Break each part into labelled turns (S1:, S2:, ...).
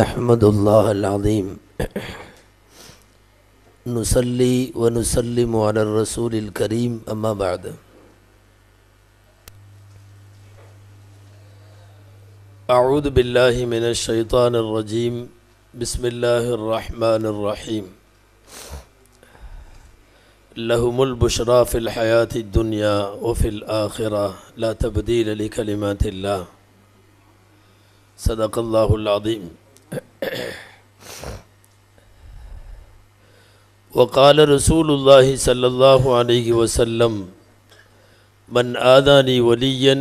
S1: अहमदुल्लाह अल-अज़ीम नुसल्ली व नुसल्लिमु अला रसूलिल करीम अम्मा बाद। अऊज़ु बिल्लाहि मिनश शैतानिर रजीम बिस्मिल्लाहिर रहमानिर रहीम। लहुमुल बुशरा फिल हयातिद दुनिया व फिल आखिरह ला तब्दील लिकलिमातिल्लाह। सदक़ल्लाहुल अज़ीम। वक़ाल रसूलुल्लाहि सल्लल्लाहु अलैहि वसल्लम मन आदानी वलियन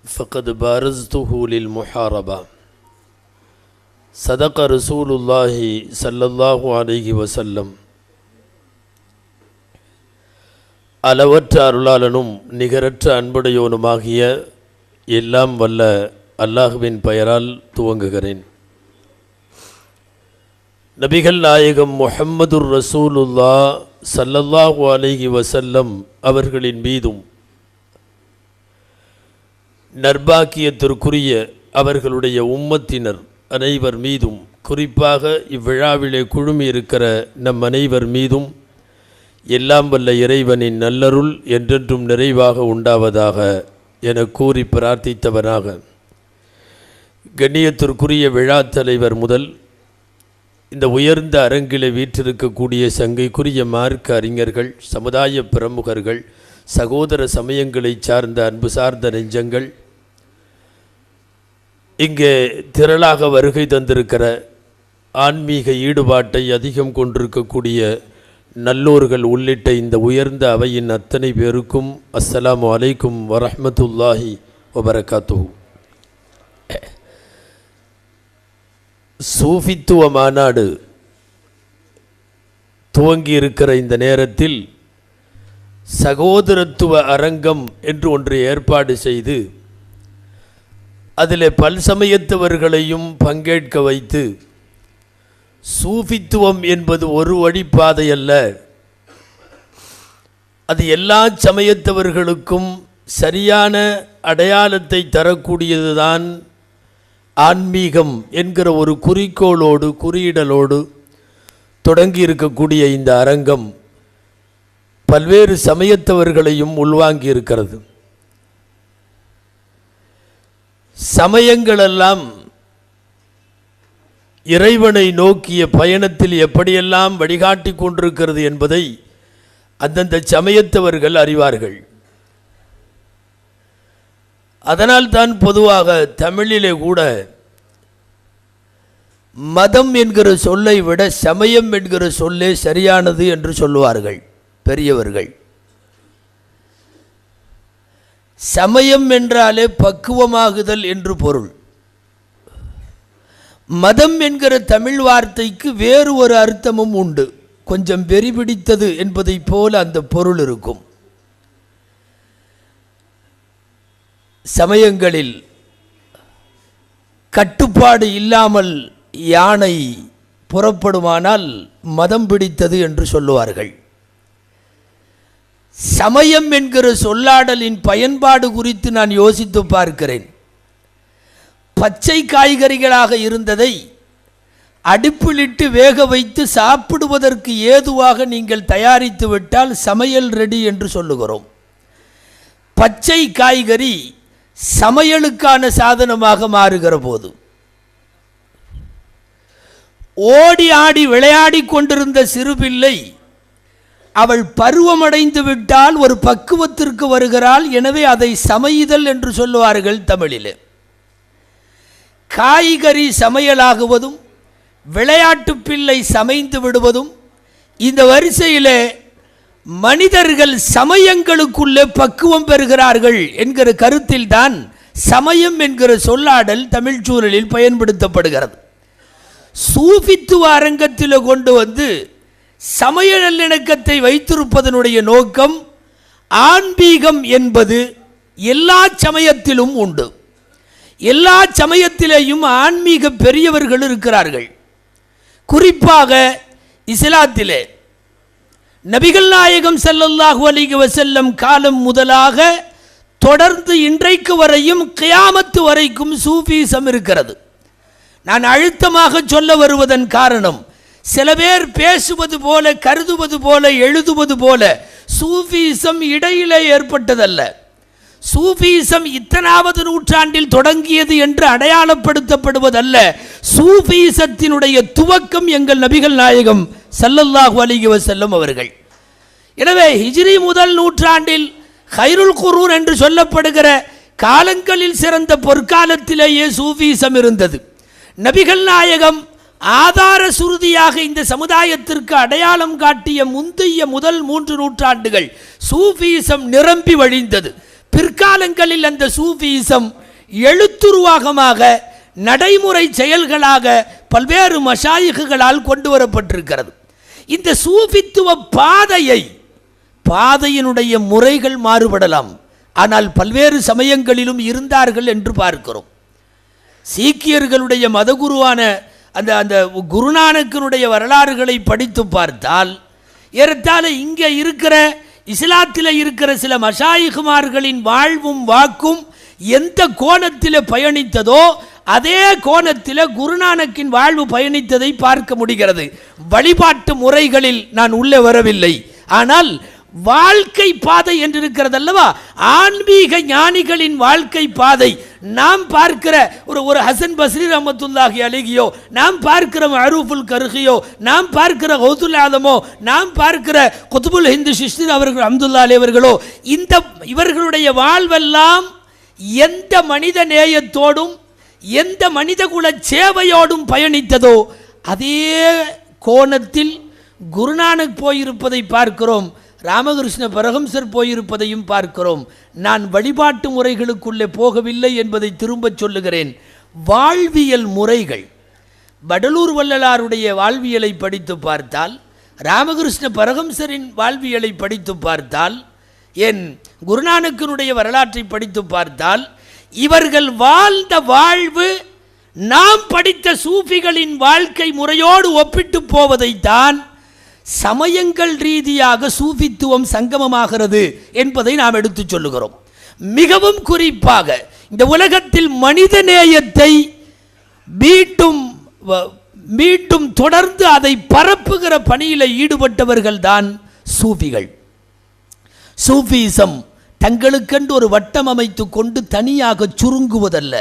S1: फ़क़द बारज़तुहु लिल मुहारबा। सदक़ रसूलुल्लाहि सल्लल्लाहु अलैहि वसल्लम। அளவற்ற அருளாளனும் நிகரற்ற அன்புடையோனுமாகிய எல்லாம் வல்ல அல்லாஹுவின் பெயரால் துவங்குகிறேன். நபிகள் நாயகம் முஹம்மதுர் ரசூலுல்லாஹ் ஸல்லல்லாஹு அலைஹி வஸல்லம் அவர்களின் மீதும் நற்பாக்கியத்திற்குரிய அவர்களுடைய உம்மத்தினர் அனைவர் மீதும் குறிப்பாக இவ்விழாவிலே குழுமியிருக்கிற நம் அனைவர் மீதும் எல்லாம் வல்ல இறைவனின் நல்லருள் என்றென்றும் நிறைவாக உண்டாவதாக என கூறி பிரார்த்தித்தவனாக கண்ணியத்திற்குரிய விழா தலைவர் முதல் இந்த உயர்ந்த அரங்கிலே வீற்றிருக்கக்கூடிய சங்கைக்குரிய மார்க்க அறிஞர்கள், சமுதாய பிரமுகர்கள், சகோதர சமயங்களை சார்ந்த அன்பு சார்ந்த நெஞ்சங்கள், இங்கே திரளாக வருகை தந்திருக்கிற ஆன்மீக ஈடுபாட்டை அதிகம் கொண்டிருக்கக்கூடிய நல்லோர்கள் உள்ளிட்ட இந்த உயர்ந்த அவையின் அத்தனை பேருக்கும் அஸ்ஸலாமு அலைக்கும் வரஹ்மத்துல்லாஹி வபரகாத்துஹு. சூஃபித்துவ மாநாடு துவங்கி இருக்கிற இந்த நேரத்தில் சகோதரத்துவ அரங்கம் என்று ஒன்று ஏற்பாடு செய்து அதில் பல்சமயத்தவர்களையும் பங்கேற்க வைத்து சூஃபித்துவம் என்பது ஒரு வழிப்பாதை அல்ல, அது எல்லா சமயத்தவர்களுக்கும் சரியான அடையாளத்தை தரக்கூடியதுதான் ஆன்மீகம் என்கிற ஒரு குறிக்கோளோடு குறியிடலோடு தொடங்கி இருக்கக்கூடிய இந்த அரங்கம் பல்வேறு சமயத்தவர்களையும் உள்வாங்கி இருக்கிறது. சமயங்களெல்லாம் இறைவனை நோக்கிய பயணத்தில் எப்படியெல்லாம் வழிகாட்டி கொண்டிருக்கிறது என்பதை அந்தந்த சமயத்தவர்கள் அறிவார்கள். அதனால் தான் பொதுவாக தமிழிலே கூட மதம் என்கிற சொல்லை விட சமயம் என்கிற சொல்லே சரியானது என்று சொல்லுவார்கள் பெரியவர்கள். சமயம் என்றாலே பக்குவமாகுதல் என்று பொருள். மதம் என்கிற தமிழ் வார்த்தைக்கு வேறு ஒரு அர்த்தமும் உண்டு. கொஞ்சம் வெறி பிடித்தது என்பதைப் போல அந்த பொருள் இருக்கும். சமயங்களில் கட்டுப்பாடு இல்லாமல் யானை புறப்படுமானால் மதம் பிடித்தது என்று சொல்லுவார்கள். சமயம் என்கிற சொல்லாடலின் பயன்பாடு குறித்து நான் யோசித்து பார்க்கிறேன். பச்சை காய்கறிகளாக இருந்ததை அடுப்பிலிட்டு வேக வைத்து சாப்பிடுவதற்கு ஏதுவாக நீங்கள் தயாரித்து விட்டால் சமையல் ரெடி என்று சொல்லுகிறோம். பச்சை காய்கறி சமையலுக்கான சாதனமாக மாறுகிற போது ஓடி ஆடி விளையாடி கொண்டிருந்த சிறுபிள்ளை அவள் பருவமடைந்து விட்டால் ஒரு பக்குவத்திற்கு வருகிறாள். எனவே அதை சமையுதல் என்று சொல்லுவார்கள் தமிழிலே. காய்கறி சமையலாகுவதும் விளையாட்டு பிள்ளை சமைந்து விடுவதும் இந்த வரிசையிலே மனிதர்கள் சமயங்களுக்குள்ளே பக்குவம் பெறுகிறார்கள் என்கிற கருத்தில் தான் சமயம் என்கிற சொல்லாடல் தமிழ் சூழலில் பயன்படுத்தப்படுகிறது. சூஃபித்துவ அரங்கத்தில் கொண்டு வந்து சமய நல்லிணக்கத்தை வைத்திருப்பதனுடைய நோக்கம் ஆன்மீகம் என்பது எல்லா சமயத்திலும் உண்டு. எல்லா சமயத்திலேயும் ஆன்மீக பெரியவர்கள் இருக்கிறார்கள். குறிப்பாக இஸ்லாத்திலே நபிகள் நாயகம் ஸல்லல்லாஹு அலைஹி வஸல்லம் காலம் முதலாக தொடர்ந்து இன்றைக்கு வரையும் கியாமத்து வரைக்கும் சூஃபிசம் இருக்கிறது. நான் அழுத்தமாக சொல்ல வருவதன் காரணம், சில பேர் பேசுவது போல, கருதுவது போல, எழுதுவது போல சூஃபிசம் இடையிலே ஏற்பட்டதல்ல. சூஃபிசம் இத்தனாவது நூற்றாண்டில் தொடங்கியது என்று அடையாளப்படுத்தப்படுவதல்ல. சூஃபிசத்தினுடைய துவக்கம் எங்கள் நபிகள் நாயகம் ஸல்லல்லாஹு அலைஹி வஸல்லம் அவர்கள். எனவே ஹிஜ்ரி முதல் நூற்றாண்டில் கைருல் குரூன் என்று சொல்லப்படுகிற காலங்களில் சிறந்த பொற்காலத்திலேயே சூஃபிசம் இருந்தது. நபிகள் நாயகம் ஆதார சுருதியாக இந்த சமுதாயத்திற்கு அடையாளம் காட்டிய முந்தைய முதல் 3 நூற்றாண்டுகள் சூஃபிசம் நிரம்பி வழிந்தது. பிற்காலங்களில் அந்த சூஃபிசம் எழுத்துருவாகமாக, நடைமுறை செயல்களாக பல்வேறு மஷாயிகுகளால் கொண்டு வரப்பட்டிருக்கிறது. இந்த சூஃபித்துவ பாதையினுடைய முறைகள் மாறுபடலாம், ஆனால் பல்வேறு சமயங்களிலும் இருந்தார்கள் என்று பார்க்கிறோம். சீக்கியர்களுடைய மதகுருவான அந்த குருநானக்கினுடைய வரலாறுகளை படித்து பார்த்தால் ஏறத்தாழ இங்கே இருக்கிற இஸ்லாத்தில் இருக்கிற சில மஷாயிகுமார்களின் வாழ்வும் வாக்கும் எந்த கோணத்தில் பயணித்ததோ அதே கோணத்தில் குருநானக்கின் வாழ்வு பயணித்ததை பார்க்க முடிகிறது. வழிபாட்டு முறைகளில் நான் உள்ளே வரவில்லை, ஆனால் வாழ்க்கை பாதை என்று இருக்கிறது அல்லவா, ஆன்மீக ஞானிகளின் வாழ்க்கை பாதை நாம் பார்க்கிற ஒரு ஹசன் பஸ்ரி ரஹ்மத்துல்லாஹி அலைஹியோ, நாம் பார்க்கிற மஅரூஃபுல் கர்ஹியோ, நாம் பார்க்கிற கௌதுல் ஆலமோ, நாம் பார்க்கிற குத்புல் ஹிந்த் சிஷ்தி அவர்கள் அம்துல்லா அலைவர்களோ, இவர்களுடைய வாழ்வெல்லாம் எந்த மனித நேயத்தோடும் எந்த மனிதகுல சேவையோடும் பயணித்ததோ அதே கோணத்தில் குருநானக் போயிருப்பதை பார்க்கிறோம், ராமகிருஷ்ண பரமஹம்சர் போயிருப்பதையும் பார்க்கிறோம். நான் வழிபாட்டு முறைகளுக்குள்ளே போகவில்லை என்பதை திரும்பச் சொல்லுகிறேன். வாழ்வியல் முறைகள், வடலூர் வள்ளலாருடைய வாழ்வியலை படித்து பார்த்தால், ராமகிருஷ்ண பரமஹம்சரின் வாழ்வியலை படித்து பார்த்தால், என் குருநானக்கினுடைய வரலாற்றை படித்து பார்த்தால், இவர்கள் வாழ்ந்த வாழ்வு நாம் படித்த சூஃபிகளின் வாழ்க்கை முறையோடு ஒப்பிட்டு போவதைத்தான் சமயங்கள் ரீதியாக சூஃபித்துவம் சங்கமமாகிறது என்பதை நாம் எடுத்து சொல்லுகிறோம். மிகவும் குறிப்பாக இந்த உலகத்தில் மனித நேயத்தை மீண்டும் தொடர்ந்து அதை பரப்புகிற பணியில் ஈடுபட்டவர்கள் தான் சூஃபிகள். சூஃபிசம் தங்களுக்கென்று ஒரு வட்டம் அமைத்து கொண்டு தனியாக சுருங்குவதல்ல,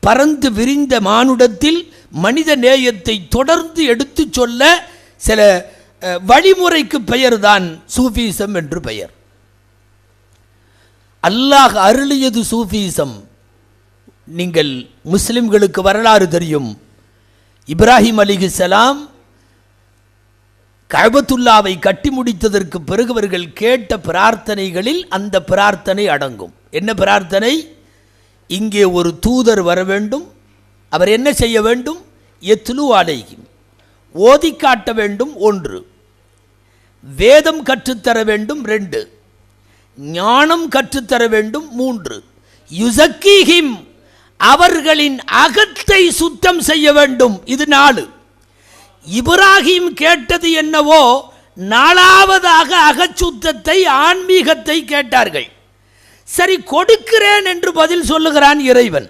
S1: பறந்து விரிந்த மானுடத்தில் மனித நேயத்தை தொடர்ந்து எடுத்து சொல்ல சில வழிமுறைக்கு பெயர்தான் சூஃபிசம் என்று பெயர். அல்லாஹ் அருளியது சூஃபிசம். நீங்கள் முஸ்லிம்களுக்கு வரலாறு தெரியும். இப்ராஹிம் அலைஹிஸ்ஸலாம் கஅபத்துல்லாவை கட்டி முடித்ததற்கு பிறகு அவர்கள் கேட்ட பிரார்த்தனைகளில் அந்த பிரார்த்தனை அடங்கும். என்ன பிரார்த்தனை? இங்கே ஒரு தூதர் வர வேண்டும். அவர் என்ன செய்ய வேண்டும்? யத்லு அலைஹிம், ஓதி காட்ட வேண்டும் 1, வேதம் கற்றுத்தர வேண்டும் 2, ஞானம் கற்றுத்தர வேண்டும் 3, யுஸக்கீஹிம், அவர்களின் அகத்தை சுத்தம் செய்ய வேண்டும், இது 4. இப்ராஹிம் கேட்டது என்னவோ 4வதாக அகச்சுத்தத்தை, ஆன்மீகத்தை கேட்டார்கள். சரி, கொடுக்கிறேன் என்று பதில் சொல்லுகிறான் இறைவன்.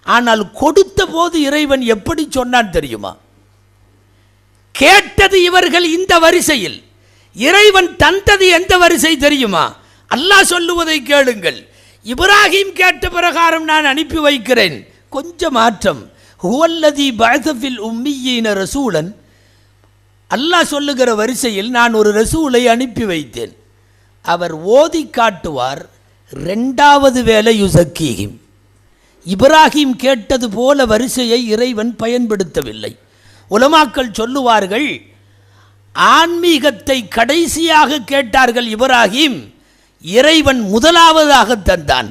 S1: ஆனால் கொடுத்த போது இறைவன் எப்படி சொன்னான் தெரியுமா? கேட்டது இவர்கள் இந்த வரிசையில், இறைவன் தந்தது எந்த வரிசை தெரியுமா? அல்லாஹ் சொல்லுவதை கேளுங்கள். இப்ராஹிம் கேட்ட பிரகாரம் நான் அனுப்பி வைக்கிறேன். கொஞ்சம் மாற்றம். ஹுவல்லதி பஅஸ ஃபில் உம்மீயீன ரசூலன், அல்லாஹ் சொல்லுகிற வரிசையில் நான் ஒரு ரசூலை அனுப்பி வைத்தேன். அவர் ஓதி காட்டுவார். 2வது வேலை யுஸக்கீஹிம். இப்ராஹிம் கேட்டது போல வரிசையை இறைவன் பயன்படுத்தவில்லை. உலமாக்கள் சொல்லுவார்கள், ஆன்மீகத்தை கடைசியாக கேட்டார்கள் இப்ராஹிம், இறைவன் முதலாவதாக தந்தான்.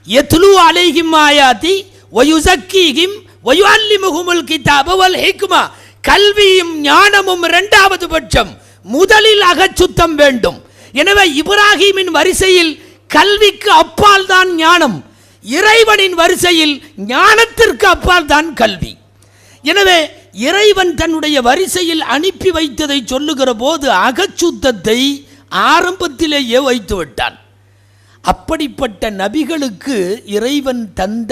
S1: யத்லு அலைஹிம் ஆயாதி வயுஸக்கீஹிம் வயுஅல்லிமுஹுமுல் கிதாப வல் ஹிக்மா, கல்வியும் ஞானமும் 2வது பட்சம், முதலில் அகச்சுத்தம் வேண்டும். எனவே இப்ராஹிமின் வரிசையில் கல்விக்கு அப்பால் தான் ஞானம், இறைவனின் வரிசையில் ஞானத்திற்கு அப்பால் தான் கல்வி. எனவே இறைவன் தன்னுடைய வரிசையில் அனுப்பி வைத்ததை சொல்லுகிற போது அகச்சுத்தத்தை ஆரம்பத்திலேயே வைத்து விட்டான். அப்படிப்பட்ட நபிகளுக்கு இறைவன் தந்த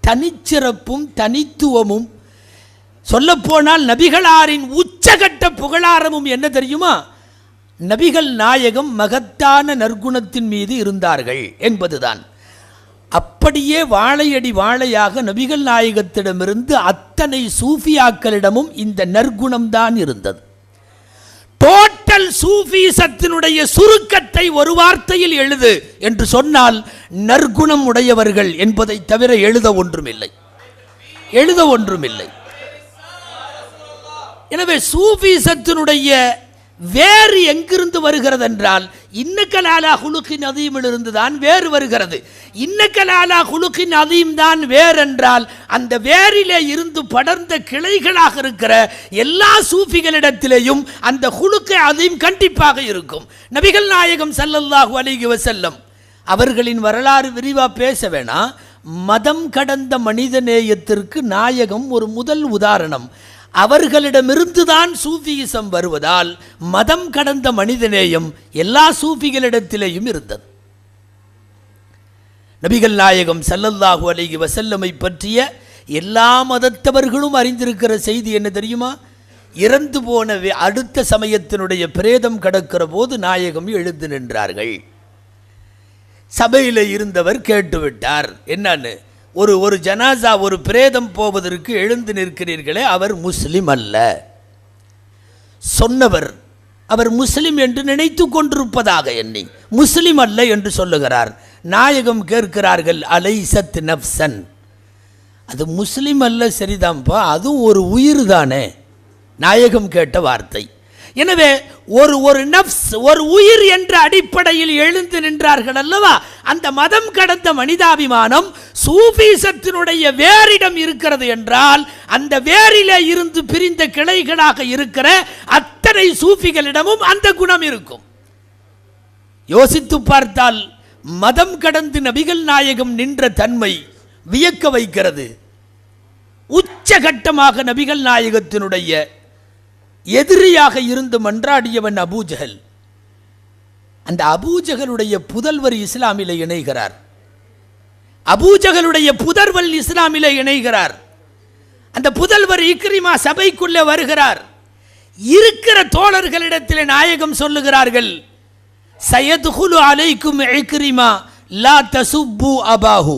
S1: தனிச்சிறப்பும் தனித்துவமும் சொல்லப்போனால் நபிகளாரின் உச்சகட்ட புகழாரமும் என்ன தெரியுமா? நபிகள் நாயகம் மகத்தான நற்குணத்தின் மீது இருந்தார்கள் என்பதுதான். அப்படியே வாழையடி வாழையாக நபிகள் நாயகத்திடமிருந்து அத்தனை சூஃபியாக்களிடமும் இந்த நற்குணம்தான் இருந்தது. டோட்டல் சூஃபிசத்தினுடைய சுருக்கத்தை ஒரு வார்த்தையில் எழுது என்று சொன்னால் நற்குணம் உடையவர்கள் என்பதை தவிர எழுத ஒன்றுமில்லை. எனவே சூஃபிசத்தினுடைய வேறு எங்கிருந்து வருகிறது என்றால் இன்னக்கலாலா ஹுலுகின் அதீமிலிருந்து தான் வேறு வருகிறது. இன்னக்கலாலா ஹுலுகின் அதீம் தான் வேறென்றால் அந்த வேரிலே இருந்து படர்ந்த கிளைகளாக இருக்கிற எல்லா சூஃபிகளிடத்திலேயும் அந்த ஹுலுக்கு அதீம் கண்டிப்பாக இருக்கும். நபிகள் நாயகம் ஸல்லல்லாஹு அலைஹி வஸல்லம் அவர்களின் வரலாறு விரிவாக பேச வேணாம். மதம் கடந்த மனிதநேயத்திற்கு நாயகம் ஒரு முதல் உதாரணம். அவர்களிடமிருந்துதான் சூஃபியிசம் வருவதால் மதம் கடந்த மனிதநேயம் எல்லா சூஃபிகளிடத்திலேயும் இருந்தது. நபிகள் நாயகம் ஸல்லல்லாஹு அலைஹி வஸல்லமை பற்றிய எல்லா மதத்தவர்களும் அறிந்திருக்கிற செய்தி என்ன தெரியுமா? இறந்து போன அடுத்த சமயத்தினுடைய பிரேதம் கடக்கிற போது நாயகம் எழுந்து நின்றார்கள். சபையில் இருந்தவர் கேட்டுவிட்டார், என்னன்னு, ஒரு ஜனாசா ஒரு பிரேதம் போவதற்கு எழுந்து நிற்கிறீர்களே, அவர் முஸ்லிம் அல்ல. சொன்னவர் அவர் முஸ்லிம் என்று நினைத்து கொண்டிருப்பதாக எண்ணி முஸ்லிம் அல்ல என்று சொல்லுகிறார். நாயகம் கேட்கிறார்கள், அலைசத் நஃப்சன், அது முஸ்லிம் அல்ல சரிதான்ப்பா, அதுவும் ஒரு உயிர் தானே. நாயகம் கேட்ட வார்த்தை. எனவே ஒரு நஃப்ஸ், ஒரு உயிர் என்ற அடிப்படையில் எழுந்து நின்றார்கள் அல்லவா? அந்த மதம் கடந்த மனிதாபிமானம் சூஃபிசத்தினுடைய வேரிடம் இருக்கிறது என்றால் அந்த வேரிலே இருந்து பிரிந்த கிளைகளாக இருக்கிற அத்தனை சூஃபிகளிடமும் அந்த குணம் இருக்கும். யோசித்து பார்த்தால் மதம் கடந்து நபிகள் நாயகம் நின்ற தன்மை வியக்க வைக்கிறது. உச்சகட்டமாக நபிகள் நாயகத்தினுடைய எதிரியாக இருந்து மன்றாடியவன் அபூஜஹல். அந்த அபூஜஹலுடைய புதல்வர் இஸ்லாமிலே இணைகிறார். அபூஜஹலுடைய புதல்வர் இஸ்லாமிலே இணைகிறார். அந்த புதல்வர் இக்ரிமா சபைக்குள்ளே வருகிறார். இருக்கிற தோழர்களிடத்தில் நாயகம் சொல்லுகிறார்கள், சயதுகுலு அலைக்கும் இக்ரிமா லா தசுப்பு அபாஹு.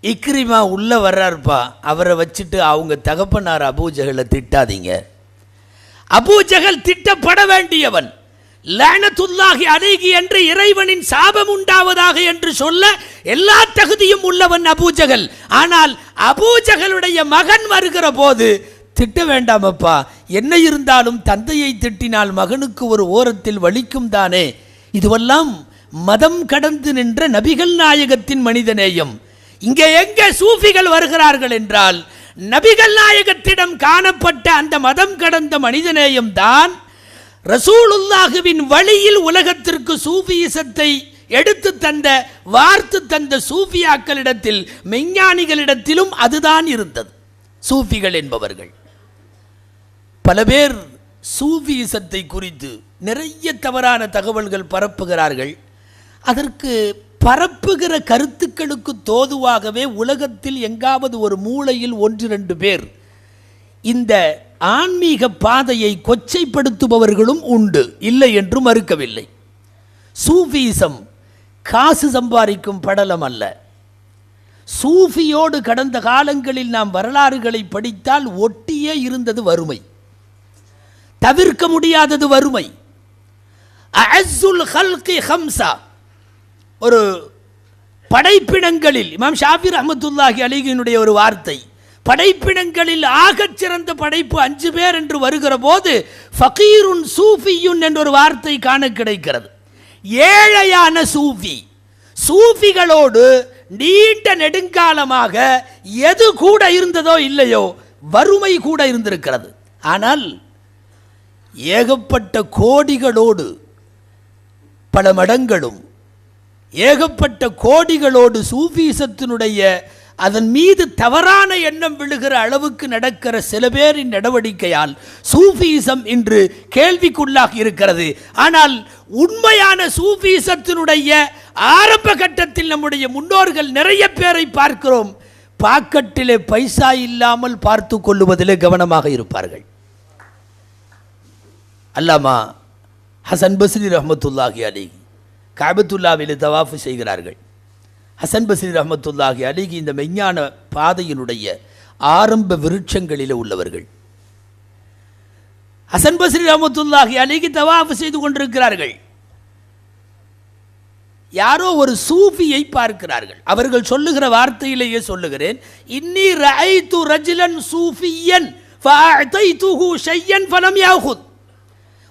S1: இக்ரிமா உள்ள வர்றார்ப்பா, அவரை வச்சுட்டு அவங்க தகப்பனார் அபூஜஹலை திட்டாதீங்க. அபூஜஹல் திட்டப்பட வேண்டியவன். லஅனத்துல்லாஹி அலைஹி என்று இறைவனின் சாபம் உண்டாவதாக என்று சொல்ல எல்லா தகுதியும் உள்ளவன் அபூஜஹல். ஆனால் அபூஜஹலுடைய மகன் வருகிற போது திட்ட வேண்டாமப்பா, என்ன இருந்தாலும் தந்தையை திட்டினால் மகனுக்கு ஒரு ஓரத்தில் வலிக்கும் தானே. இதுவெல்லாம் மதம் கடந்து நின்ற நபிகள் நாயகத்தின் மனிதநேயம். இங்கே எங்கே சூஃபிகள் வருகிறார்கள் என்றால் நபிகள் நாயகத்திடம் காணப்பட்ட அந்த மதம் கடந்த மனிதநேயம் தான் ரசூலுல்லாஹுவின் வழியில் உலகத்திற்கு சூஃபியிசத்தை எடுத்து தந்த, வார்த்து தந்த சூஃபியாக்களிடத்தில், மெஞ்ஞானிகளிடத்திலும் அதுதான் இருந்தது. சூஃபிகள் என்பவர்கள் பல பேர் சூஃபியிசத்தை குறித்து நிறைய தவறான தகவல்கள் பரப்புகிறார்கள். அதற்கு பரப்புகிற கருத்துக்களுக்கு தோதுவாகவே உலகத்தில் எங்காவது ஒரு மூலையில் 1-2 பேர் இந்த ஆன்மீக பாதையை கொச்சைப்படுத்துபவர்களும் உண்டு, இல்லை என்று மறுக்கவில்லை. சூஃபிசம் காசு சம்பாதிக்கும் படலம் அல்ல. சூஃபியோடு கடந்த காலங்களில் நாம் வரலாறுகளை படித்தால் ஒட்டியே இருந்தது வறுமை, தவிர்க்க முடியாதது வறுமை. அஅஸ்ஸுல் ஹல்கி ஹம்ஸா, ஒரு படைப்பினங்களில் இமாம் ஷாஃபி ரஹ்மத்துல்லாஹி அலைஹினுடைய ஒரு வார்த்தை, படைப்பினங்களில் ஆகச் சிறந்த படைப்பு 5 பேர் என்று வருகிற போது ஃபகீருன் சூஃபியுன் என்ற ஒரு வார்த்தை காண கிடைக்கிறது. ஏழையான சூஃபி. சூஃபிகளோடு நீண்ட நெடுங்காலமாக எது கூட இருந்ததோ இல்லையோ, வறுமை கூட இருந்திருக்கிறது. ஆனால் ஏகப்பட்ட கோடிகளோடு பல மடங்களும், ஏகப்பட்ட கோடிகளோடு சூஃபிசத்தினுடைய அதன் மீது தவறான எண்ணம் விழுகிற அளவுக்கு நடக்கிற சில பேரின் நடவடிக்கையால் சூஃபிசம் இன்று கேள்விக்குள்ளாகி இருக்கிறது. ஆனால் உண்மையான சூஃபிசத்தினுடைய ஆரம்ப கட்டத்தில் நம்முடைய முன்னோர்கள் நிறைய பேரை பார்க்கிறோம்.
S2: பாக்கெட்டிலே பைசா இல்லாமல் பார்த்து கொள்ளுவதிலே கவனமாக இருப்பார்கள். அல்லாமா ஹசன் பஸ்ரி ரஹ்மத்துல்லாஹி அலைஹி கஅபத்துல்லாஹ்விலே தவாஃப் செய்கிறார்கள். ஹசன் பஸ்ரி ரஹ்மத்துல்லாஹி அலைஹி இந்த மெஞ்ஞான பாதையினுடைய ஆரம்ப விருட்சங்களிலே உள்ளவர்கள். ஹசன் பஸ்ரி ரஹ்மத்துல்லாஹி அலைஹி தவாஃப் செய்து கொண்டிருக்கிறார்கள். யாரோ ஒரு சூஃபியை பார்க்கிறார்கள். அவர்கள் சொல்லுகிற வார்த்தையிலேயே சொல்லுகிறேன், இன்னி ரஅய்து ரஜுலன் சூஃபியன் ஃபஅதைதுஹு ஷையன் ஃபலம் யாஹுத்.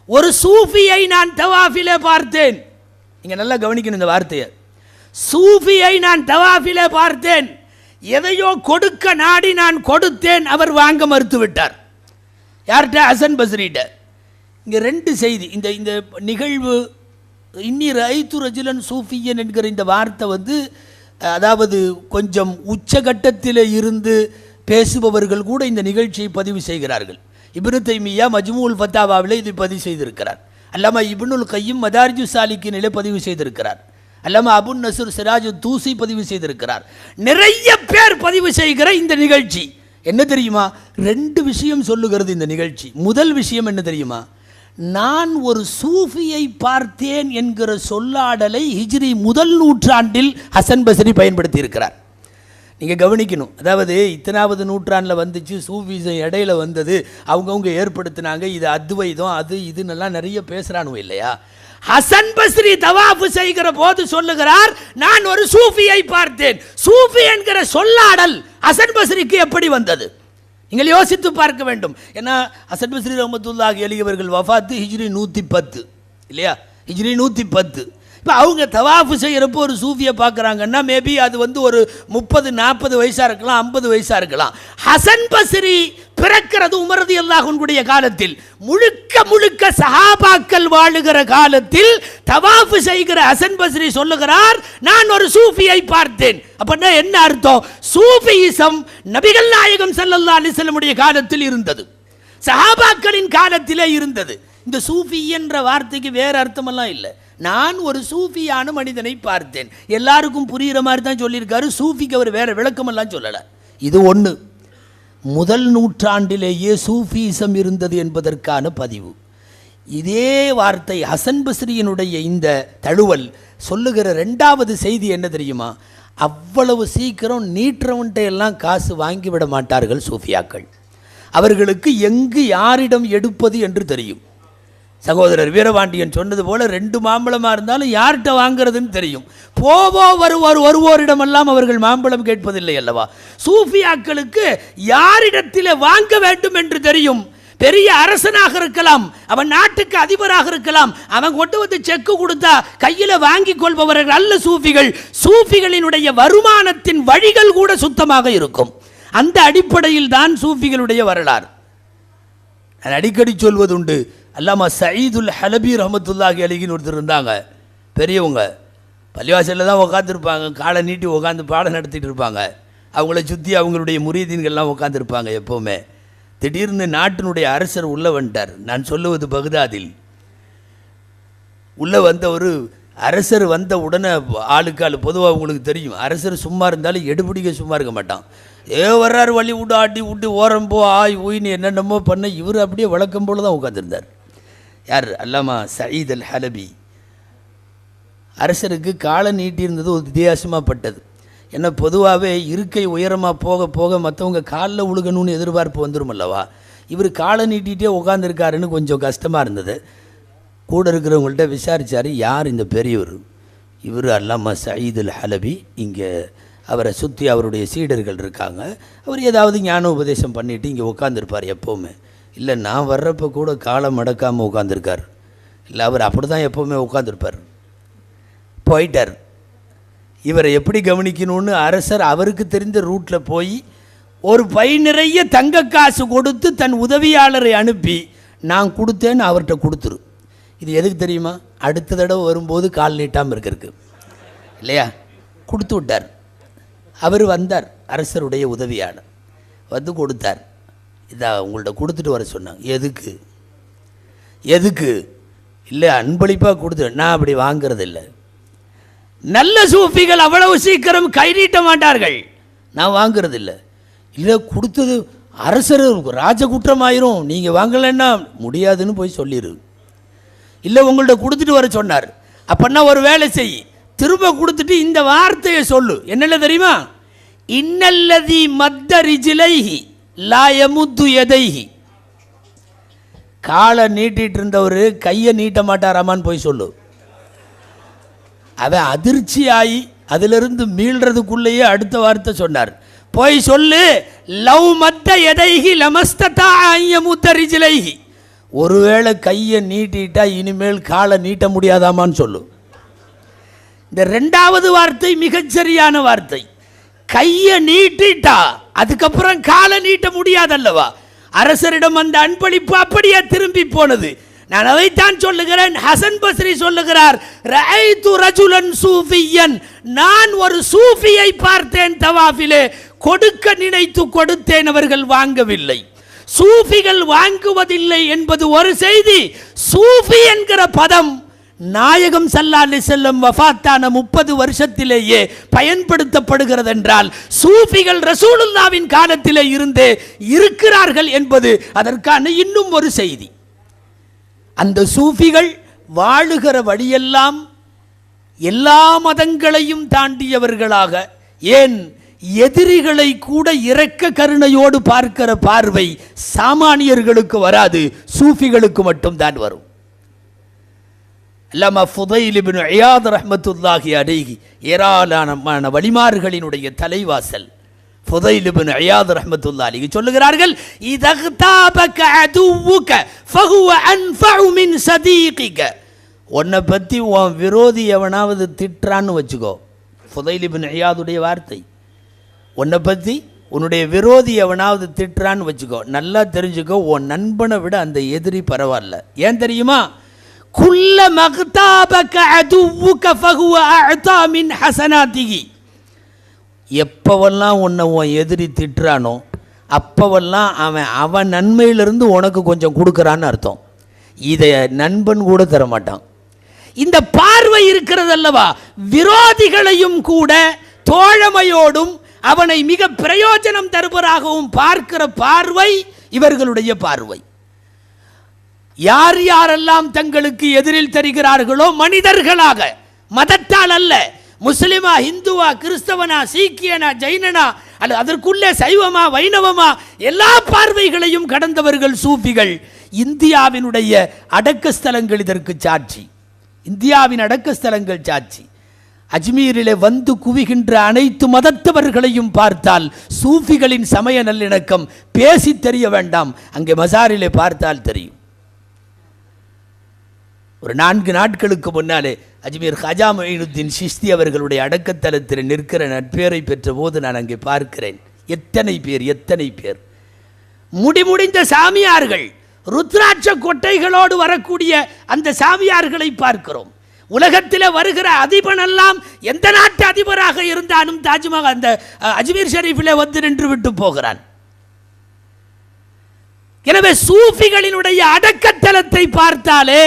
S2: ஒரு சூஃபியை நான் தவாஃபிலே பார்த்தேன். நீங்க நல்லா கவனிக்கணும் இந்த வார்த்தையை. சூஃபியை நான் தவாஃபிலே பார்த்தேன், எதையோ கொடுக்க நாடி நான் கொடுத்தேன், அவர் வாங்க மறுத்து விட்டார். யார்கிட்ட? ஹசன் பஸ்ரிட்ட. இங்கே ரெண்டு செய்தி. இந்த இந்த நிகழ்வு இன்னி ரஅய்து ரஜுலன் சூஃபியன் என்கிற இந்த வார்த்தை அதாவது கொஞ்சம் உச்சகட்டத்தில் இருந்து பேசுபவர்கள் கூட இந்த நிகழ்ச்சியை பதிவு செய்கிறார்கள். இப்னு தைமியா மஜ்மூல் ஃபத்தாவாவில் இது பதிவு செய்திருக்கிறார். அல்லாமா இப்னுல் கையும் மதாரிஜு சாலிக்கினிலே பதிவு செய்திருக்கிறார். அல்லாமா அபுன் நசர் சிராஜு தூசி பதிவு செய்திருக்கிறார். நிறைய பேர் பதிவு செய்கிற இந்த நிகழ்ச்சி என்ன தெரியுமா? ரெண்டு விஷயம் சொல்லுகிறது இந்த நிகழ்ச்சி. முதல் விஷயம் என்ன தெரியுமா? நான் ஒரு சூஃபியை பார்த்தேன் என்கிற சொல்லாடலை ஹிஜ்ரி முதல் நூற்றாண்டில் ஹசன் பஸ்ரி பயன்படுத்தி இருக்கிறார். நீங்கள் கவனிக்கணும். அதாவது இத்தனாவது நூற்றாண்டில் வந்துச்சு சூஃபிசம், இடையில வந்தது, அவங்கவுங்க ஏற்படுத்தினாங்க, இது அத்வைதம் அது இதுன்னெல்லாம் நிறைய பேசுகிறானு இல்லையா? ஹசன் பஸ்ரி தவாஃப் செய்கிற போது சொல்லுகிறார், நான் ஒரு சூஃபியை பார்த்தேன். சூஃபி என்கிற சொல்லாடல் ஹசன் பஸ்ரிக்கு எப்படி வந்தது? நீங்கள் யோசித்து பார்க்க வேண்டும். ஏன்னா ஹசன் பஸ்ரி ரஹ்மத்துல்லாஹி அலைஹி அவர்கள் வஃபாத்து ஹிஜ்ரி 110 இல்லையா? ஹிஜ்ரி 110. இப்போ அவங்க தவாஃப் செய்கிறப்போ ஒரு சூஃபியை பார்க்குறாங்கன்னா மேபி அது ஒரு 30-40 வயசாக இருக்கலாம், 50 வயசாக இருக்கலாம். ஹசன் பஸ்ரி பிறக்கிறது உமர் ரலியல்லாஹு அன்ஹுடைய காலத்தில், முழுக்க முழுக்க சஹாபாக்கள் வாழுகிற காலத்தில் தவாஃப் செய்கிற ஹசன் பஸ்ரி சொல்லுகிறார், நான் ஒரு சூஃபியை பார்த்தேன். அப்படின்னா என்ன அர்த்தம்? சூஃபியிசம் நபிகள் நாயகம் ஸல்லல்லாஹு அலைஹி வஸல்லம் உடைய காலத்தில் இருந்தது, சஹாபாக்களின் காலத்திலே இருந்தது. இந்த சூஃபி என்ற வார்த்தைக்கு வேறு அர்த்தமெல்லாம் இல்லை. நான் ஒரு சூஃபியான மனிதனை பார்த்தேன். எல்லாருக்கும் புரிகிற மாதிரி தான் சொல்லியிருக்காரு. சூஃபிக்கு அவர் வேறு விளக்கமெல்லாம் சொல்லலை. இது ஒன்று. முதல் நூற்றாண்டிலேயே சூஃபிசம் இருந்தது என்பதற்கான பதிவு. இதே வார்த்தை ஹசன் பஸ்ரியினுடைய இந்த தழுவல் சொல்லுகிற ரெண்டாவது செய்தி என்ன தெரியுமா? அவ்வளவு சீக்கிரம் நீற்றவன்ட்ட எல்லாம் காசு வாங்கிவிட மாட்டார்கள் சூஃபியாக்கள். அவர்களுக்கு எங்கு யாரிடம் எடுப்பது என்று தெரியும். சகோதரர் வீரபாண்டியன் சொன்னது போல 2 மாம்பழமாக இருந்தாலும் யார்கிட்ட வாங்கிறதுன்னு தெரியும். வருவோரிடமெல்லாம் அவர்கள் மாம்பழம் கேட்பதில்லை அல்லவா? சூஃபியாக்களுக்கு யாரிடத்தில் வாங்க வேண்டும் என்று தெரியும். பெரிய அரசனாக இருக்கலாம், அவன் நாட்டுக்கு அதிபராக இருக்கலாம், அவன் கொண்டு செக்கு கொடுத்தா கையில் வாங்கி கொள்பவர்கள் அல்ல சூஃபிகள். சூஃபிகளினுடைய வருமானத்தின் வழிகள் கூட சுத்தமாக இருக்கும். அந்த அடிப்படையில் தான் சூஃபிகளுடைய வரலாறு. நான் அடிக்கடி சொல்வதுண்டு, அல்லாமா சயீதுல் ஹலபி ரஹ்மத்துல்லாஹி அலைஹின்னு ஒருத்தர் இருந்தாங்க. பெரியவங்க பள்ளிவாசலில் தான் உட்காந்துருப்பாங்க, காலை நீட்டி உட்காந்து பாடம் நடத்திட்டு இருப்பாங்க. அவங்கள சுற்றி அவங்களுடைய முரீதீன்கள்லாம் உட்காந்துருப்பாங்க எப்போவுமே. திடீர்னு நாட்டினுடைய அரசர் உள்ளே வந்துட்டார். நான் சொல்லுவது பகுதாதில். உள்ளே வந்த ஒரு அரசர் வந்த உடனே ஆளுக்காள் பொதுவாக உங்களுக்கு தெரியும், அரசர் சும்மா இருந்தாலும் எடுபிடிக்க சும்மா இருக்க மாட்டான். வர்றாரு வழி விட்டு ஆட்டி விட்டு ஓரம் போ ஆய் ஊயின்னு என்னென்னமோ பண்ண இவர் அப்படியே வழக்கம் போல தான் உட்காந்துருந்தார். யார்? அல்லாமா சயீத் அல் ஹலபி. அரசருக்கு காலை நீட்டியிருந்தது ஒரு வித்தியாசமாக பட்டது. ஏன்னா பொதுவாகவே இருக்கை உயரமாக போக போக மற்றவங்க காலில் உழுகணும்னு எதிர்பார்ப்பு வந்துடும் அல்லவா? இவர் காலை நீட்டிகிட்டே உட்காந்துருக்காருன்னு கொஞ்சம் கஷ்டமாக இருந்தது. கூட இருக்கிறவங்கள்ட்ட விசாரித்தார், யார் இந்த பெரியவர்? இவர் அல்லாமா சயீத் அல் ஹலபி. இங்கே அவரை சுற்றி அவருடைய சீடர்கள் இருக்காங்க. அவர் ஏதாவது ஞான உபதேசம் பண்ணிவிட்டு இங்கே உட்காந்துருப்பார் எப்போவுமே. இல்லை, நான் வர்றப்போ கூட காலை மடக்காமல் உட்காந்துருக்கார். இல்லை, அவர் அப்படி தான் எப்போவுமே உட்காந்துருப்பார். போயிட்டார். இவரை எப்படி கவனிக்கணும்னு அரசர் அவருக்கு தெரிந்த ரூட்டில் போய் ஒரு பை நிறைய தங்க காசு கொடுத்து தன் உதவியாளரை அனுப்பி நான் கொடுத்தேன்னு அவர்கிட்ட கொடுத்துரு. இது எதுக்கு தெரியுமா? அடுத்த தடவை வரும்போது கால் நீட்டாமல் இருக்கிறதுக்கு இல்லையா? கொடுத்து விட்டார். அவர் வந்தார், அரசருடைய உதவியாளர் வந்து கொடுத்தார். இதான் உங்கள்கிட்ட கொடுத்துட்டு வர சொன்னாங்க. எதுக்கு? இல்லை, அன்பளிப்பாக கொடுத்து. நான் அப்படி வாங்கிறது இல்லை. நல்ல சூஃபிகள் அவ்வளவு சீக்கிரம் கை நீட்ட மாட்டார்கள். நான் வாங்கிறது இல்லை. இல்லை கொடுத்தது அரசர் ராஜகுற்றமாயிரும், நீங்கள் வாங்கலைன்னா முடியாதுன்னு போய் சொல்லிடு. இல்லை உங்கள்ட்ட கொடுத்துட்டு வர சொன்னார், அப்பன்னா ஒரு வேலை செய், திரும்ப கொடுத்துட்டு இந்த வார்த்தையை சொல்லு. என்னென்ன தெரியுமா? இன்னல்லதி மத்த ரிஜிலைஹி லா யமுத்து யதைஹி. காலை நீட்டிட்டு இருந்தவர் கையை நீட்ட மாட்டாராமான்னு போய் சொல்லு. அவன் அதிர்ச்சி ஆகி அதிலிருந்து மீள்றதுக்குள்ளேயே அடுத்த வார்த்தை சொன்னார், போய் சொல்லு, லவ் மத்த எதைகி லமஸ்ததா அய்யமுத்த ரிஜிலைஹி. ஒருவேளை கையை நீட்டிட்டா இனிமேல் காலை நீட்ட முடியாதாமான்னு சொல்லு. இந்த ரெண்டாவது வார்த்தை மிகச்சரியான வார்த்தை. கையை நீட்டிட்டா அதுக்கப்புறம் காலை நீட்ட முடியாதல்லவா? அரசரிடம் அந்த அன்பளிப்பு அப்படியே திரும்பி போனது. நான் அதைத்தான் சொல்லுகிறேன். ஹசன் பஸ்ரி சொல்லுகிறார், ரஐது ரஜுலன் சூஃபியன், நான் ஒரு சூஃபியை பார்த்தேன் தவாஃபிலே, கொடுக்க நினைத்து கொடுத்தேன், அவர்கள் வாங்கவில்லை. சூஃபிகள் வாங்குவதில்லை என்பது ஒரு செய்தி. சூஃபி என்கிற பதம் நாயகம் ஸல்லல்லாஹு அலைஹி வஸல்லம் வஃபாத்தான 30 வருஷத்திலேயே பயன்படுத்தப்படுகிறது என்றால் சூஃபிகள் ரசூலுல்லாவின் காலத்திலே இருந்தே இருக்கிறார்கள் என்பது அதற்கான இன்னும் ஒரு செய்தி. அந்த சூஃபிகள் வாழுகிற வழியெல்லாம் எல்லா மதங்களையும் தாண்டியவர்களாக, ஏன் எதிரிகளை கூட இரக்க கருணையோடு பார்க்கிற பார்வை சாமானியர்களுக்கு வராது, சூஃபிகளுக்கு மட்டும்தான் வரும். அல்லாமா ஃபுதைல் இப்னு இயாத் ரஹ்மத்துல்லாஹி அலைஹி ஏராளமான வலிமார்களினுடைய தலைவாசல் ஃபுதைல் இப்னு இயாத் ரஹ்மத்துல்லாஹி அலைஹி சொல்லுகிறார்கள், இதக்தாபக அதுவுக ஃபஹுவ அன்ஃபஉ மின் சதீகிக. உன்னை பற்றி உன் விரோதி எவனாவது திட்டுறான்னு வச்சுக்கோ, ஃபுதைல் இப்னு இயாதுடைய வார்த்தை. உன்னை பற்றி உன்னுடைய விரோதி எவனாவது திட்டுறான்னு வச்சுக்கோ, நல்லா தெரிஞ்சுக்கோ, உன் நண்பனை விட அந்த எதிரி பரவாயில்ல. ஏன் தெரியுமா? குல்ல மக்தாபக அதுவுக ஃபஹுவ அஅதா மின் ஹஸனாதிஹி. எப்பவெல்லாம் உன்னை உன் எதிரி திட்டுறானோ அப்பவெல்லாம் அவன் நன்மையிலிருந்து உனக்கு கொஞ்சம் கொடுக்குறான்னு அர்த்தம். இதை நண்பன் கூட தரமாட்டான். இந்த பார்வை இருக்கிறது அல்லவா? விரோதிகளையும் கூட தோழமையோடும் அவனை மிக பிரயோஜனம் தருவராகவும் பார்க்கிற பார்வை இவர்களுடைய பார்வை. யார் யாரெல்லாம் தங்களுக்கு எதிரில் தருகிறார்களோ மனிதர்களாக, மதத்தால் அல்ல, முஸ்லிமா, இந்துவா, கிறிஸ்தவனா, சீக்கியனா, ஜைனனா, அல்லது அதற்குள்ளே சைவமா, வைணவமா, எல்லா பார்வைகளையும் கடந்தவர்கள் சூஃபிகள். இந்தியாவினுடைய அடக்க ஸ்தலங்கள் இதற்கு சாட்சி. இந்தியாவின் அடக்க ஸ்தலங்கள் சாட்சி. அஜ்மீரிலே வந்து குவிகின்ற அனைத்து மதத்தவர்களையும் பார்த்தால் சூஃபிகளின் சமய நல்லிணக்கம் பேசி தெரிய வேண்டாம், அங்கே மசாரிலே பார்த்தால் தெரியும். ஒரு 4 நாட்களுக்கு முன்னாலே அஜ்மீர் ஹாஜா மொயினுத்தீன் சிஸ்தி அவர்களுடைய அடக்கத்தலத்தில் நிற்கிற நட்பேரை பெற்ற போது நான் அங்கே பார்க்கிறேன். எத்தனை பேர் முடிந்த சாமியார்கள், ருத்ராட்ச கொட்டைகளோடு வரக்கூடிய அந்த சாமியார்களை பார்க்கிறோம். உலகத்தில் வருகிற அதிபனெல்லாம் எந்த நாட்டு அதிபராக இருந்தாலும் தாஜ்மஹால் அந்த அஜ்மீர் ஷரீஃபில் வந்து நின்று விட்டு போகிறான். எனவே சூஃபிகளினுடைய அடக்கத்தலத்தை பார்த்தாலே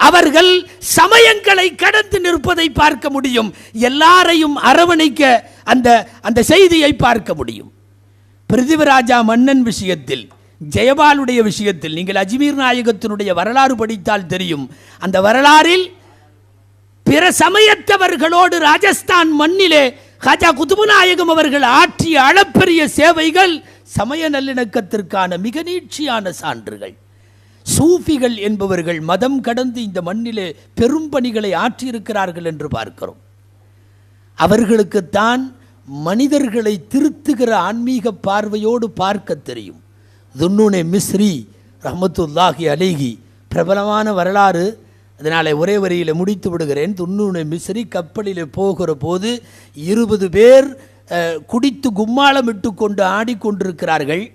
S2: அவர்கள் சமயங்களை கடந்து நிற்பதை பார்க்க முடியும். எல்லாரையும் அரவணைக்க அந்த செய்தியை பார்க்க முடியும். பிருத்திவிராஜா மன்னன் விஷயத்தில், ஜெயபாலுடைய விஷயத்தில் நீங்கள் அஜ்மீர் நாயகத்தினுடைய வரலாறு படித்தால் தெரியும். அந்த வரலாறில் பிற சமயத்தவர்களோடு ராஜஸ்தான் மண்ணிலே ஹாஜா குதுபு நாயகம் அவர்கள் ஆற்றிய அளப்பெரிய சேவைகள் சமய நல்லிணக்கத்திற்கான மிக நீட்சியான சான்றுகள். சூஃபிகள் என்பவர்கள் மதம் கடந்து இந்த மண்ணிலே பெரும் பணிகளை ஆற்றியிருக்கிறார்கள் என்று பார்க்கிறோம். அவர்களுக்குத்தான் மனிதர்களை திருத்துகிற ஆன்மீக பார்வையோடு பார்க்க தெரியும். துன்னூனே மிஸ்ரி ரஹ்மத்துல்லாஹி அலைஹி பிரபலமான வரலாறு. அதனால் ஒரே வரியில் முடித்து விடுகிறேன். துன்னூனே மிஸ்ரி கப்பலில் போகிற போது 20 பேர் குடித்து கும்மாளமிட்டு கொண்டு ஆடிக்கொண்டிருக்கிறார்கள்.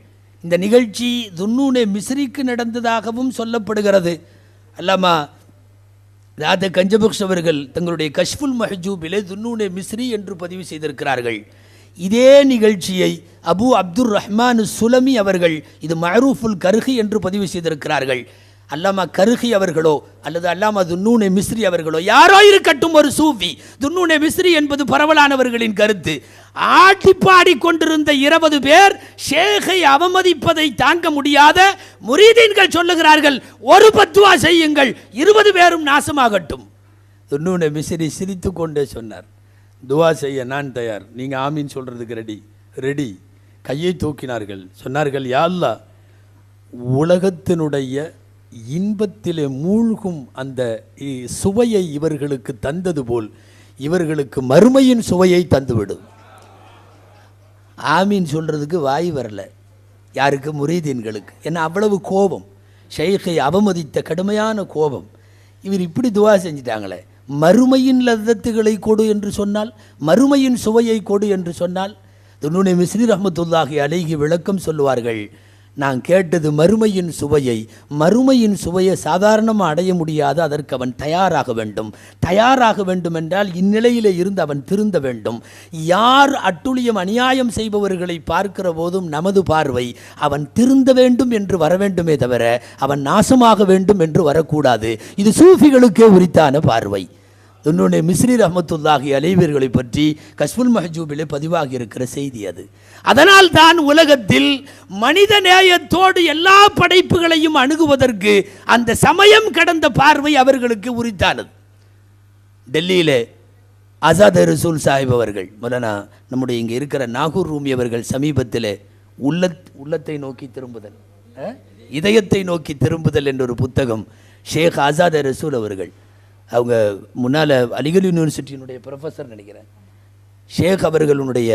S2: இந்த நிகழ்ச்சி துன்னூனே மிஸ்ரிக்கு நடந்ததாகவும் சொல்லப்படுகிறது. அல்லாமா ராத கஞ்சபக்ஷ் அவர்கள் தங்களுடைய கஷ்ஃபுல் மஹஜூபிலே துன்னூனே மிஸ்ரி என்று பதிவு செய்திருக்கிறார்கள். இதே நிகழ்ச்சியை அபு அப்துர் ரஹ்மான் சுலமி அவர்கள் இது மஅரூஃபுல் கர்ஹி என்று பதிவு செய்திருக்கிறார்கள். அல்லாமா கர்ஹி அவர்களோ அல்லது அல்லாமா துன்னூனே மிஸ்ரி அவர்களோ யாரோ இருக்கட்டும், ஒரு சூஃபி, துன்னூனே மிஸ்ரி என்பது பரவலானவர்களின் கருத்து. ஆட்டி பாடிக்கொண்டிருந்த 20 பேர் ஷேகை அவமதிப்பதை தாங்க முடியாத முரீதீன்கள் சொல்லுகிறார்கள், ஒரு பத்துவா செய்யுங்கள், 20 பேரும் நாசமாகட்டும். இன்னொன்று மிஸ்ரி சிரித்து கொண்டே சொன்னார், துவா செய்ய நான் தயார், நீங்கள் ஆமீன் சொல்கிறதுக்கு ரெடி. கையை தூக்கினார்கள், சொன்னார்கள், யா அல்லாஹ், உலகத்தினுடைய இன்பத்திலே மூழ்கும் அந்த சுவையை இவர்களுக்கு தந்தது போல் இவர்களுக்கு மறுமையின் சுவையை தந்துவிடும். ஆமீன் சொல்கிறதுக்கு வாய் வரல யாருக்கு? முரீதீன்களுக்கு. ஏன்னா அவ்வளவு கோபம், ஷைഖை அவமதித்த கடுமையான கோபம். இவர் இப்படி துவா செஞ்சிட்டாங்களே, மறுமையின் லத்தத்துகளை கொடு என்று சொன்னால், மறுமையின் சுவையை கொடு என்று சொன்னால், துன்னூனி மிஸ்ரி ரஹ்மத்துல்லாஹி அலைஹி விளக்கம் சொல்லுவார்கள், நான் கேட்டது மறுமையின் சுவையை. மறுமையின் சுவையை சாதாரணமாக அடைய முடியாது, அதற்கு அவன் தயாராக வேண்டும் என்றால் இந்நிலையிலே இருந்து அவன் திருந்த வேண்டும். யார் அட்டுழியம் அநியாயம் செய்பவர்களை பார்க்கிற போதும் நமது பார்வை அவன் திருந்த வேண்டும் என்று வர வேண்டுமே தவிர அவன் நாசமாக வேண்டும் என்று வரக்கூடாது. இது சூஃபிகளுக்கே உரித்தான பார்வை. இன்னொன்று மிஸ்ரி ரஹ்மத்துல்லாஹி அலைவர்களை பற்றி கஷ்ஃபுல் மஹ்ஜூபிலே பதிவாகி இருக்கிற செய்தி அது. அதனால் தான் உலகத்தில் மனித நேயத்தோடு எல்லா படைப்புகளையும் அணுகுவதற்கு அந்த சமயம் கடந்த பார்வை அவர்களுக்கு உரித்தானது. டெல்லியிலே ஆசாத் ரசூல் சாஹிப் அவர்கள், மௌலானா நம்முடைய இங்கே இருக்கிற நாகூர் ரூமி அவர்கள் சமீபத்தில் உள்ளத்தை நோக்கி திரும்புதல், இதயத்தை நோக்கி திரும்புதல் என்ற ஒரு புத்தகம் ஷேக் ஆசாத் ரசூல் அவர்கள், அவங்க முன்னால் அலிகல் யூனிவர்சிட்டியினுடைய ப்ரொஃபஸர் நினைக்கிறேன், ஷேக் அவர்களுடைய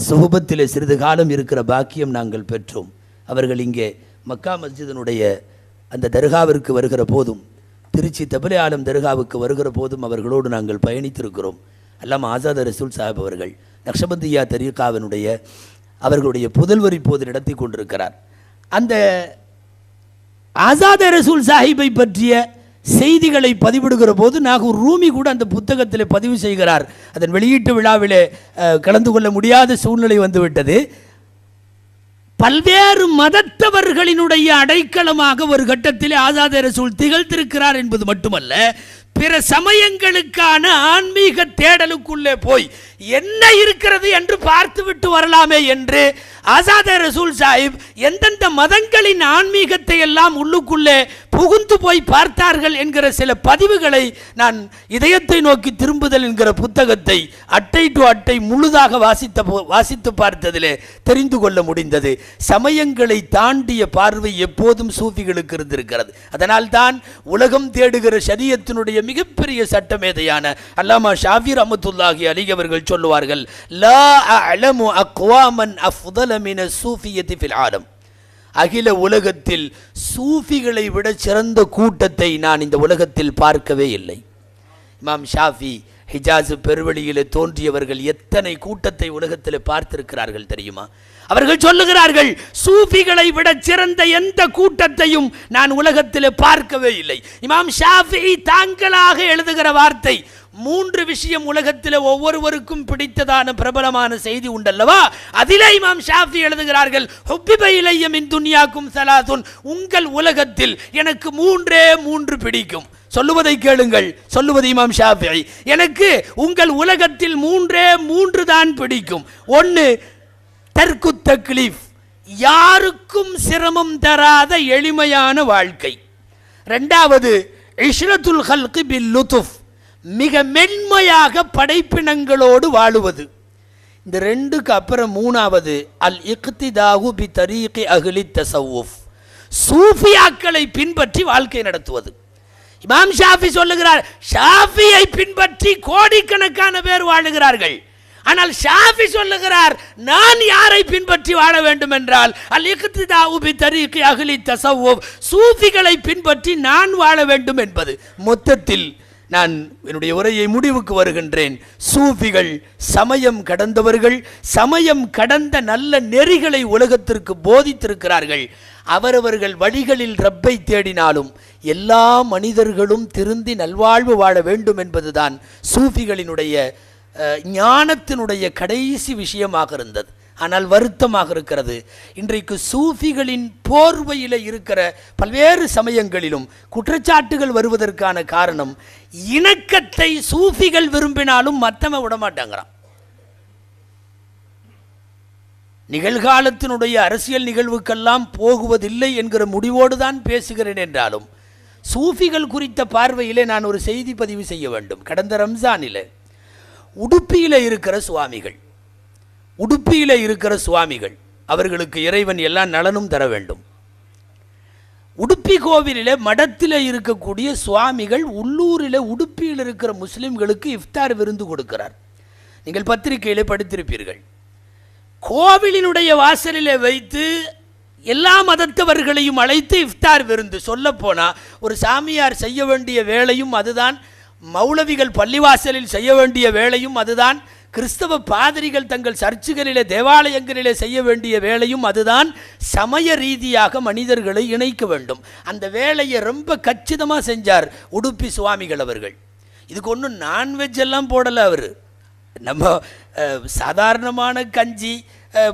S2: சுஹபத்தில் சிறிது காலம் இருக்கிற பாக்கியம் நாங்கள் பெற்றோம். அவர்கள் இங்கே மக்கா மஸ்ஜிதினுடைய அந்த தர்காவிற்கு வருகிற போதும், திருச்சி தபலே ஆலம் தர்காவுக்கு வருகிற போதும் அவர்களோடு நாங்கள் பயணித்திருக்கிறோம். அல்லாம ஆசாத் ரசூல் சாஹிப் அவர்கள் நக்ஷபந்தியா தரீகாவினுடைய அவர்களுடைய புதல்வர் இப்போது நடத்தி கொண்டிருக்கிறார். அந்த ஆசாத் ரசூல் சாஹிப்பை பற்றிய செய்திகளை பதிவிடுகிற போது நாகூர் ரூமி கூட அந்த புத்தகத்தில் பதிவு செய்கிறார். அதன் வெளியீட்டு விழாவிலே கலந்து கொள்ள முடியாத சூழ்நிலை வந்துவிட்டது. பல்வேறு மதத்தவர்களினுடைய அடைக்கலமாக ஒரு கட்டத்திலே ஆசாத் ரசூல் திகழ்ந்திருக்கிறார் என்பது மட்டுமல்ல, பிற சமயங்களுக்கான ஆன்மீக தேடலுக்குள்ளே போய் என்ன இருக்கிறது என்று பார்த்துவிட்டு வரலாமே என்று ஆசாத் ரசூல் சாஹிப் எந்தெந்த மதங்களின் ஆன்மீகத்தை எல்லாம் உள்ளுக்குள்ளே புகுந்து போய் பார்த்தார்கள் என்கிற சில பதிவுகளை நான் இதயத்தை நோக்கி திரும்புதல் என்கிற புத்தகத்தை அட்டை டு அட்டை முழுதாக வாசித்து பார்த்ததிலே தெரிந்து கொள்ள முடிந்தது. சமயங்களை தாண்டிய பார்வை எப்போதும் சூஃபிகளுக்கு இருந்திருக்கிறது. அதனால் தான் உலகம் தேடுகிற ஷரியத்தினுடைய மிகப்பெரிய சட்டமேதையான அல்லாமா ஷாஃபி ரஹ்மத்துல்லாஹி அலைஹி அவர்கள் சொல்லுவார்கள், லா அஅலமு அக்வாமன் அஃதல மின ஸூஃபியத்தி ஃபில் ஆலம். அகில உலகத்தில் சூஃபிகளை விட சிறந்த கூட்டத்தை நான் இந்த உலகத்தில் பார்க்கவே இல்லை. இமாம் ஷாஃபி ஹிஜாஸ் பெருவெளியில் தோன்றியவர்கள் எத்தனை கூட்டத்தை உலகத்தில் பார்த்திருக்கிறார்கள் தெரியுமா? அவர்கள் சொல்லுகிறார்கள், சூஃபிகளை விட சிறந்த எந்த கூட்டத்தையும் நான் உலகத்தில் பார்க்கவே இல்லை. இமாம் ஷாஃபி தாங்களாக எழுதுகிற வார்த்தை, 3 விஷயம் உலகத்தில் ஒவ்வொருவருக்கும் பிடித்ததான பிரபலமான செய்தி உண்டல்லவா, அதிலே இமாம் ஷாஃபி எழுதுகிறார்கள், ஹுப்பிப இலைய மின் துன்யாக்கும் ஸலாத்துன், உங்கள் உலகத்தில் எனக்கு 3 பிடிக்கும். சொல்லுவதை கேளுங்கள், சொல்லுவது இமாம் ஷாஃபி, எனக்கு உங்கள் உலகத்தில் 3 தான் பிடிக்கும். 1 தர்க்கு தக்லீஃப், யாருக்கும் சிரமம் தராத எளிமையான வாழ்க்கை. 2வது இஷ்ரத்துல் ஹல்கி பில் லுதுஃப், மிக மென்மையாக படைப்பினங்களோடு வாழுவது. இந்த 2க்கு அப்புறம் 3வது அல் இக்திதாஹு பி தரீகி அஹ்லி தஸவ்வுஃப், சூஃபியாக்களை பின்பற்றி வாழ்க்கை நடத்துவது. இமாம் ஷாஃபி சொல்லுகிறார், ஷாஃபியை பின்பற்றி கோடிக்கணக்கான பேர் வாழுகிறார்கள். ஆனால் ஷாஃபி சொல்லுகிறார், நான் யாரை பின்பற்றி வாழ வேண்டும் என்றால் அல் இக்திதாஹு பி தரீகி அஹ்லி தஸவ்வுஃப், சூஃபிகளை பின்பற்றி நான் வாழ வேண்டும் என்பது. மொத்தத்தில் நான் என்னுடைய உரையை முடிவுக்கு வருகின்றேன். சூஃபிகள் சமயம் கடந்தவர்கள், சமயம் கடந்த நல்ல நெறிகளை உலகத்திற்கு போதித்திருக்கிறார்கள். அவரவர்கள் வழிகளில் ரப்பை தேடினாலும் எல்லா மனிதர்களும் திருந்தி நல்வாழ்வு வாழ வேண்டும் என்பதுதான் சூஃபிகளினுடைய ஞானத்தினுடைய கடைசி விஷயமாக இருந்தது. ஆனால் வருத்தமாக இருக்கிறது, இன்றைக்கு சூஃபிகளின் போர்வையில் இருக்கிற பல்வேறு சமயங்களிலும் குற்றச்சாட்டுகள் வருவதற்கான காரணம், இணக்கத்தை சூஃபிகள் விரும்பினாலும் மற்றவன் விடமாட்டாங்கிறான். நிகழ்காலத்தினுடைய அரசியல் நிகழ்வுக்கெல்லாம் போகுவதில்லை என்கிற முடிவோடு தான் பேசுகிறேன் என்றாலும் சூஃபிகள் குறித்த பார்வையிலே நான் ஒரு செய்தி பதிவு செய்ய வேண்டும். கடந்த ரம்ஜானில் உடுப்பியில் இருக்கிற சுவாமிகள் அவர்களுக்கு இறைவன் எல்லா நலனும் தர வேண்டும். உடுப்பி கோவிலில் மடத்தில் இருக்கக்கூடிய சுவாமிகள் உள்ளூரில் உடுப்பியில் இருக்கிற முஸ்லிம்களுக்கு இஃப்தார் விருந்து கொடுக்கிறார். நீங்கள் பத்திரிகையிலே படித்திருப்பீர்கள். கோவிலினுடைய வாசலிலே வைத்து எல்லா மதத்தவர்களையும் அழைத்து இஃப்தார் விருந்து. சொல்லப்போனால் ஒரு சாமியார் செய்ய வேண்டிய வேலையும் அதுதான், மௌலவிகள் பள்ளிவாசலில் செய்ய வேண்டிய வேலையும் அதுதான், கிறிஸ்தவ பாதிரிகள் தங்கள் சர்ச்சுகளிலே தேவாலயங்களிலே செய்ய வேண்டிய வேலையும் அதுதான். சமய ரீதியாக மனிதர்களை இணைக்க வேண்டும். அந்த வேலையை ரொம்ப கச்சிதமாக செஞ்சார் உடுப்பி சுவாமிகள் அவர்கள். இதுக்கு ஒன்றும் நான்வெஜ் எல்லாம் போடலை அவர். நம்ம சாதாரணமான கஞ்சி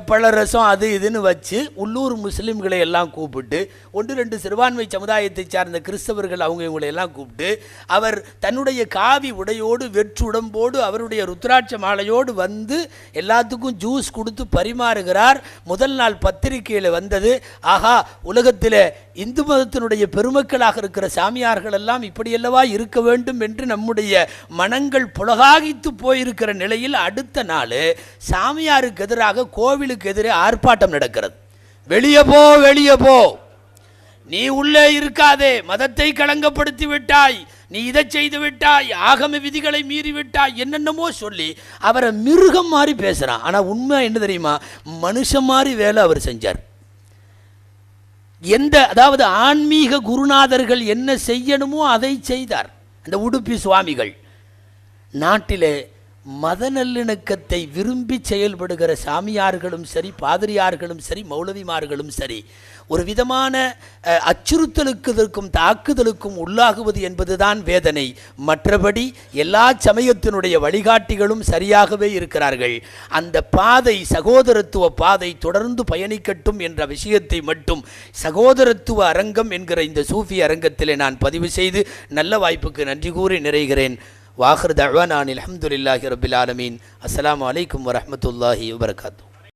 S2: பழரசம் அது இதுன்னு வச்சு உள்ளூர் முஸ்லீம்களை எல்லாம் கூப்பிட்டு, 1-2 சிறுபான்மை சமுதாயத்தை சார்ந்த கிறிஸ்தவர்கள் அவங்க இவங்களை எல்லாம் கூப்பிட்டு, அவர் தன்னுடைய காவி உடையோடு வெற்றுடம்போடு அவருடைய ருத்ராட்ச மாலையோடு வந்து எல்லாத்துக்கும் ஜூஸ் கொடுத்து பரிமாறுகிறார். முதல் நாள் பத்திரிகையில் வந்தது, ஆஹா உலகத்தில் இந்து மதத்தினுடைய பெருமக்களாக இருக்கிற சாமியார்கள் எல்லாம் இப்படியல்லவா இருக்க வேண்டும் என்று நம்முடைய மனங்கள் புலகாகித்து போயிருக்கிற நிலையில் அடுத்த நாள் சாமியாருக்கு எதிராக கோவிலுக்கு எதிரே ஆர்ப்பாட்டம் நடக்கிறது. வெளியே போ, நீ உள்ளே இருக்காதே, மதத்தை களங்கப்படுத்தி விட்டாய், நீ இதை செய்து விட்டாய், ஆகம விதிகளை மீறி விட்டாய், என்னென்னமோ சொல்லி அவரை மிருகம் மாதிரி பேசுகிறான். ஆனால் உண்மை என்ன தெரியுமா, மனுஷன் மாதிரி வேலை அவர் செஞ்சார். அதாவது ஆன்மீக குருநாதர்கள் என்ன செய்யணுமோ அதை செய்தார் அந்த உடுப்பி சுவாமிகள். நாட்டிலே மத நல்லிணக்கத்தை விரும்பி செயல்படுகிற சாமியார்களும் சரி, பாதிரியார்களும் சரி, மௌலவிமார்களும் சரி, ஒரு விதமான அச்சுறுத்தலுக்கும் தாக்குதலுக்கும் உள்ளாகுவது என்பதுதான் வேதனை. மற்றபடி எல்லா சமயத்தினுடைய வழிகாட்டிகளும் சரியாகவே இருக்கிறார்கள். அந்த பாதை, சகோதரத்துவ பாதை தொடர்ந்து பயணிக்கட்டும் என்ற விஷயத்தை மட்டும் சகோதரத்துவ அரங்கம் என்கிற இந்த சூஃபி அரங்கத்திலே நான் பதிவு செய்து நல்ல வாய்ப்புக்கு நன்றி கூறி நிறைகிறேன். வாஹிர் தஅவானா அல்ஹம்துலில்லாஹி ரப்பில் ஆலமீன். அஸ்ஸலாமு அலைக்கும் வரஹ்மத்துல்லாஹி வபரகாத்துஹு.